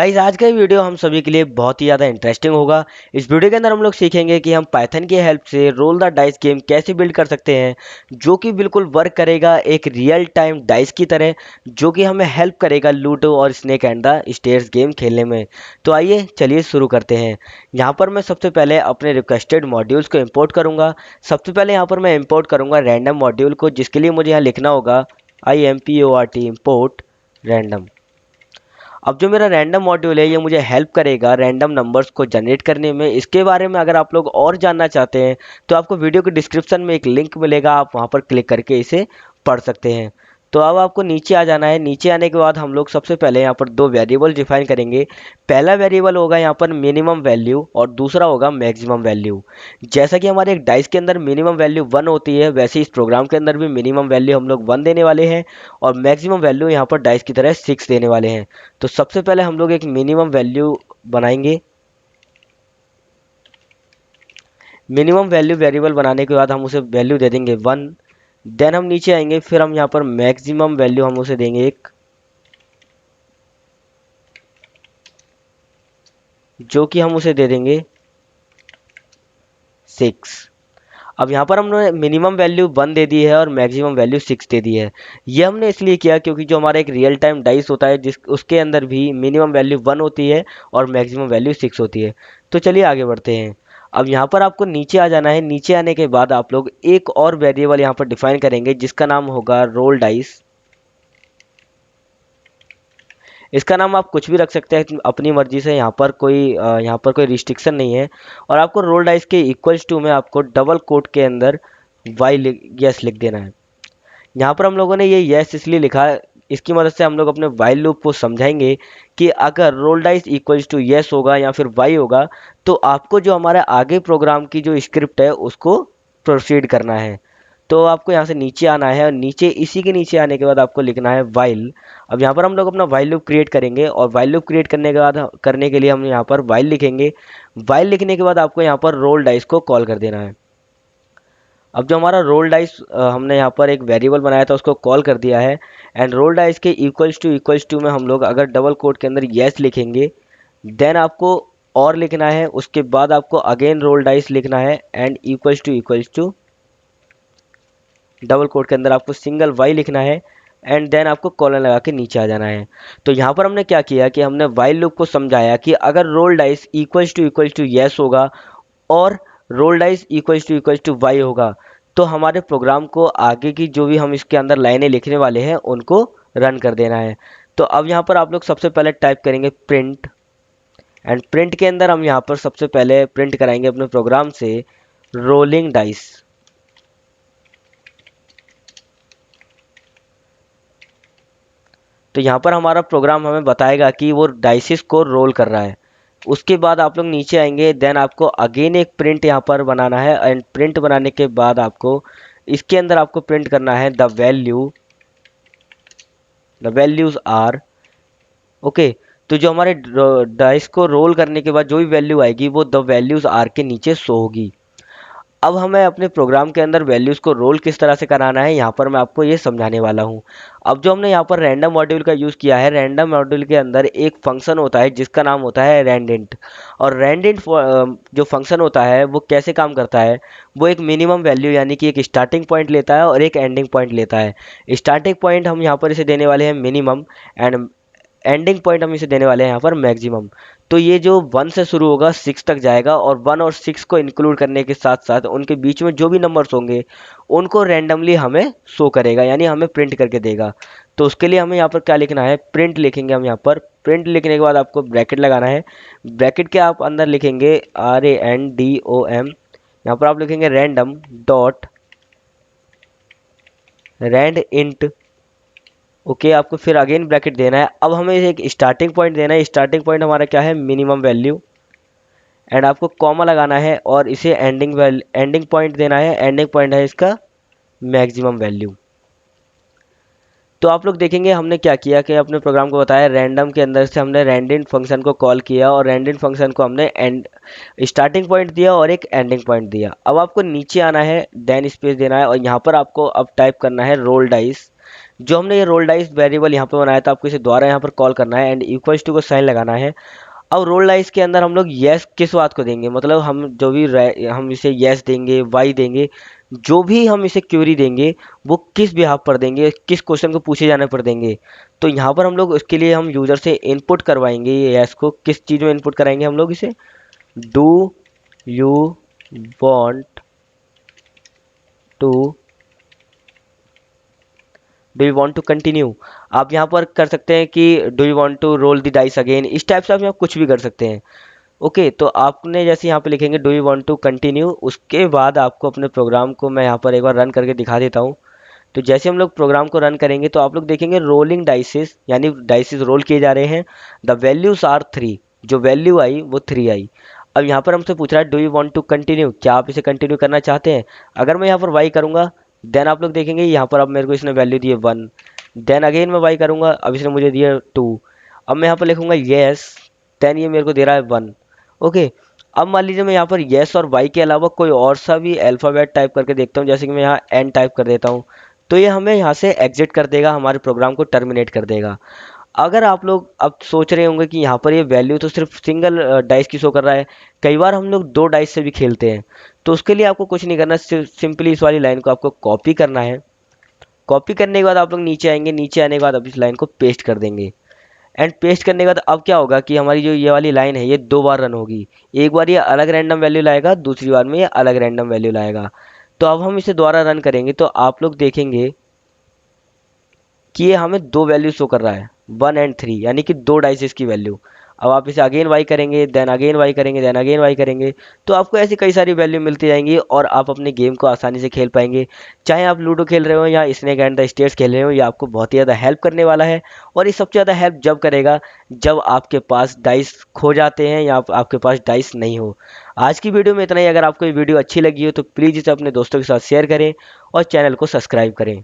Guys आज का ये वीडियो हम सभी के लिए बहुत ही ज़्यादा इंटरेस्टिंग होगा। इस वीडियो के अंदर हम लोग सीखेंगे कि हम पाइथन की हेल्प से रोल द डाइस गेम कैसे बिल्ड कर सकते हैं, जो कि बिल्कुल वर्क करेगा एक रियल टाइम डाइस की तरह, जो कि हमें हेल्प करेगा लूडो और snake and the stairs game खेलने में। तो आइए चलिए शुरू करते हैं। यहाँ पर मैं सबसे पहले अपने रिक्वेस्टेड मॉड्यूल्स को इम्पोर्ट करूँगा। सबसे पहले यहाँ पर मैं इम्पोर्ट करूँगा रैंडम मॉड्यूल को, जिसके लिए मुझे यहाँ लिखना होगा IMPORT इम्पोर्ट रैंडम। अब जो मेरा रैंडम मॉड्यूल है ये मुझे हेल्प करेगा रैंडम नंबर्स को जनरेट करने में। इसके बारे में अगर आप लोग और जानना चाहते हैं तो आपको वीडियो के डिस्क्रिप्शन में एक लिंक मिलेगा, आप वहाँ पर क्लिक करके इसे पढ़ सकते हैं। तो अब आपको नीचे आ जाना है। नीचे आने के बाद हम लोग सबसे पहले यहाँ पर दो वेरिएबल डिफाइन करेंगे। पहला वेरिएबल होगा यहाँ पर मिनिमम वैल्यू और दूसरा होगा मैक्सिमम वैल्यू। जैसा कि हमारे एक डाइस के अंदर मिनिमम वैल्यू 1 होती है, वैसे ही इस प्रोग्राम के अंदर भी मिनिमम वैल्यू हम लोग 1 देने वाले हैं और मैक्सिमम वैल्यू यहाँ पर डाइस की तरह 6 देने वाले हैं। तो सबसे पहले हम लोग एक मिनिमम वैल्यू बनाएंगे। मिनिमम वैल्यू वेरिएबल बनाने के बाद हम उसे वैल्यू दे देंगे 1। देन हम नीचे आएंगे, फिर हम यहाँ पर मैक्सिमम वैल्यू हम उसे देंगे एक, जो कि हम उसे दे देंगे 6। अब यहाँ पर हमने मिनिमम वैल्यू 1 दे दी है और मैक्सिमम वैल्यू 6 दे दी है। ये हमने इसलिए किया क्योंकि जो हमारा एक रियल टाइम डाइस होता है जिस उसके अंदर भी मिनिमम वैल्यू 1 होती है और मैक्सिमम वैल्यू 6 होती है। तो चलिए आगे बढ़ते हैं। अब यहाँ पर आपको नीचे आ जाना है। नीचे आने के बाद आप लोग एक और वेरिएबल यहाँ पर डिफाइन करेंगे जिसका नाम होगा रोल डाइस। इसका नाम आप कुछ भी रख सकते हैं अपनी मर्जी से, यहाँ पर कोई रिस्ट्रिक्शन नहीं है। और आपको रोल डाइस के इक्वल्स टू में आपको डबल कोट के अंदर यस लिख देना है। यहाँ पर हम लोगों ने ये यस इसलिए लिखा, इसकी मदद से हम लोग अपने वाइल लूप को समझाएंगे कि अगर roll dice equals to yes होगा या फिर वाई होगा तो आपको जो हमारे आगे प्रोग्राम की जो स्क्रिप्ट है उसको प्रोसीड करना है। तो आपको यहाँ से नीचे आना है और नीचे इसी के नीचे आने के बाद आपको लिखना है वाइल। अब यहाँ पर हम लोग अपना वाइल लूप क्रिएट करेंगे और वाइल लूप क्रिएट करने के लिए हम यहाँ पर वाइल लिखेंगे। वाइल लिखने के बाद आपको यहाँ पर रोल डाइस को कॉल कर देना है। अब जो हमारा रोल डाइस हमने यहाँ पर एक वेरिएबल बनाया था उसको कॉल कर दिया है। एंड रोल डाइस के इक्वल्स टू में हम लोग अगर डबल कोट के अंदर येस लिखेंगे, देन आपको और लिखना है, उसके बाद आपको अगेन रोल डाइस लिखना है and equals to double quote के अंदर आपको सिंगल वाई लिखना है एंड देन आपको कॉलन लगा के नीचे आ जाना है। तो यहाँ पर हमने क्या किया कि हमने वाइल लूप को समझाया कि अगर roll dice equals to yes होगा और roll dice equals to Y होगा तो हमारे प्रोग्राम को आगे की जो भी हम इसके अंदर लाइनें लिखने वाले हैं उनको रन कर देना है। तो अब यहाँ पर आप लोग सबसे पहले टाइप करेंगे प्रिंट, एंड प्रिंट के अंदर हम यहाँ पर सबसे पहले प्रिंट कराएंगे अपने प्रोग्राम से रोलिंग डाइस। तो यहाँ पर हमारा प्रोग्राम हमें बताएगा कि वो डाइसिस को रोल कर रहा है। उसके बाद आप लोग नीचे आएंगे, देन आपको अगेन एक प्रिंट यहाँ पर बनाना है एंड प्रिंट बनाने के बाद आपको इसके अंदर आपको प्रिंट करना है द वैल्यूज आर ओके। तो जो हमारे डाइस को रोल करने के बाद जो भी वैल्यू आएगी वो द वैल्यूज आर के नीचे शो होगी। अब हमें अपने प्रोग्राम के अंदर वैल्यूज़ को रोल किस तरह से कराना है यहाँ पर मैं आपको ये समझाने वाला हूँ। अब जो हमने यहाँ पर रैंडम मॉड्यूल का यूज़ किया है, रैंडम मॉड्यूल के अंदर एक फंक्शन होता है जिसका नाम होता है रैंडिंट। और रैंडिंट जो फंक्शन होता है वो कैसे काम करता है, वो एक मिनिमम वैल्यू यानी कि एक स्टार्टिंग पॉइंट लेता है और एक एंडिंग पॉइंट लेता है। स्टार्टिंग पॉइंट हम यहाँ पर इसे देने वाले हैं मिनिमम एंड एंडिंग पॉइंट हम इसे देने वाले हैं यहाँ पर मैक्सिमम। तो ये जो 1 से शुरू होगा 6 तक जाएगा और 1 और 6 को इंक्लूड करने के साथ साथ उनके बीच में जो भी नंबर्स होंगे उनको रैंडमली हमें शो करेगा, यानी हमें प्रिंट करके देगा। तो उसके लिए हमें यहाँ पर क्या लिखना है, प्रिंट लिखेंगे हम यहाँ पर। प्रिंट लिखने के बाद आपको ब्रैकेट लगाना है। ब्रैकेट के आप अंदर लिखेंगे RANDOM। यहाँ पर आप लिखेंगे random dot rand int okay. आपको फिर अगेन ब्रैकेट देना है। अब हमें एक स्टार्टिंग पॉइंट देना है। स्टार्टिंग पॉइंट हमारा क्या है, मिनिमम वैल्यू, एंड आपको कॉमा लगाना है और इसे एंडिंग पॉइंट देना है। एंडिंग पॉइंट है इसका मैक्सिमम वैल्यू। तो आप लोग देखेंगे हमने क्या किया कि अपने प्रोग्राम को बताया, रैंडम के अंदर से हमने रैंडिंट फंक्शन को कॉल किया और रैंडिंट फंक्शन को हमने एंड स्टार्टिंग पॉइंट दिया और एक एंडिंग पॉइंट दिया। अब आपको नीचे आना है, देन स्पेस देना है और यहाँ पर आपको अब टाइप करना है रोल डाइस। जो हमने ये रोल डाइस वेरिएबल यहाँ पे बनाया था, आपको इसे दोबारा यहाँ पर कॉल करना है एंड इक्वल्स टू को साइन लगाना है। अब रोल डाइस के अंदर हम लोग यस किस बात को देंगे, मतलब हम जो भी हम इसे यस देंगे, वाई देंगे, जो भी हम इसे क्वेरी देंगे वो किस बिहाफ पर देंगे, किस क्वेश्चन को पूछे जाने पर देंगे। तो यहाँ पर हम लोग उसके लिए हम यूज़र से इनपुट करवाएंगे ये यस को, किस चीज़ में इनपुट कराएंगे हम लोग इसे, do you want to do you want to continue. आप यहाँ पर कर सकते हैं कि do you want to roll the dice again, इस टाइप से आप यहाँ कुछ भी कर सकते हैं। ओके, तो आपने जैसे यहाँ पे लिखेंगे do you want to continue, उसके बाद आपको अपने प्रोग्राम को मैं यहाँ पर एक बार रन करके दिखा देता हूँ। तो जैसे हम लोग प्रोग्राम को रन करेंगे तो आप लोग देखेंगे रोलिंग डाइसेस, यानी डाइसेस रोल किए जा रहे हैं। द वैल्यूज आर 3, जो वैल्यू आई वो 3 आई। अब यहाँ पर हमसे पूछ रहा है do you want to continue, क्या आप इसे कंटिन्यू करना चाहते हैं। अगर मैं यहाँ पर वाई करूँगा देन आप लोग देखेंगे यहाँ पर अब मेरे को इसने वैल्यू दी है 1। देन अगेन मैं वाई करूँगा, अब इसने मुझे दिया 2। अब मैं यहाँ पर लिखूँगा येस, देन ये मेरे को दे रहा है 1। ओके, अब मान लीजिए मैं यहाँ पर येस और वाई के अलावा कोई और सा भी अल्फ़ाबेट टाइप करके देखता हूँ, जैसे कि मैं यहाँ एन टाइप कर देता हूँ, तो ये हमें यहाँ से एग्जिट कर देगा, हमारे प्रोग्राम को टर्मिनेट कर देगा। अगर आप लोग अब सोच रहे होंगे कि यहाँ पर ये वैल्यू तो सिर्फ सिंगल डाइस की शो कर रहा है, कई बार हम लोग 2 डाइस से भी खेलते हैं, तो उसके लिए आपको कुछ नहीं करना, सिंपली इस वाली लाइन को आपको कॉपी करना है। कॉपी करने के बाद आप लोग नीचे आएंगे, नीचे आने के बाद अब इस लाइन को पेस्ट कर देंगे। एंड पेस्ट करने के बाद अब क्या होगा कि हमारी जो ये वाली लाइन है ये 2 बार रन होगी। एक बार ये अलग रैंडम वैल्यू लाएगा, दूसरी बार में ये अलग रैंडम वैल्यू लाएगा। तो अब हम इसे दोबारा रन करेंगे तो आप लोग देखेंगे कि ये हमें 2 वैल्यू शो कर रहा है, 1 एंड 3, यानी कि 2 डाइसेस की वैल्यू। अब आप इसे अगेन वाई करेंगे, देन अगेन वाई करेंगे, देन अगेन वाई करेंगे, तो आपको ऐसी कई सारी वैल्यू मिलती जाएंगी और आप अपने गेम को आसानी से खेल पाएंगे। चाहे आप लूडो खेल रहे हो या स्नेक एंड द स्टेट्स खेल रहे हो, ये आपको बहुत ही ज़्यादा हेल्प करने वाला है। और ये सबसे ज़्यादा हेल्प जब करेगा जब आपके पास डाइस खो जाते हैं या आपके पास डाइस नहीं हो। आज की वीडियो में इतना ही। अगर आपको ये वीडियो अच्छी लगी हो तो प्लीज़ इसे अपने दोस्तों के साथ शेयर करें और चैनल को सब्सक्राइब करें।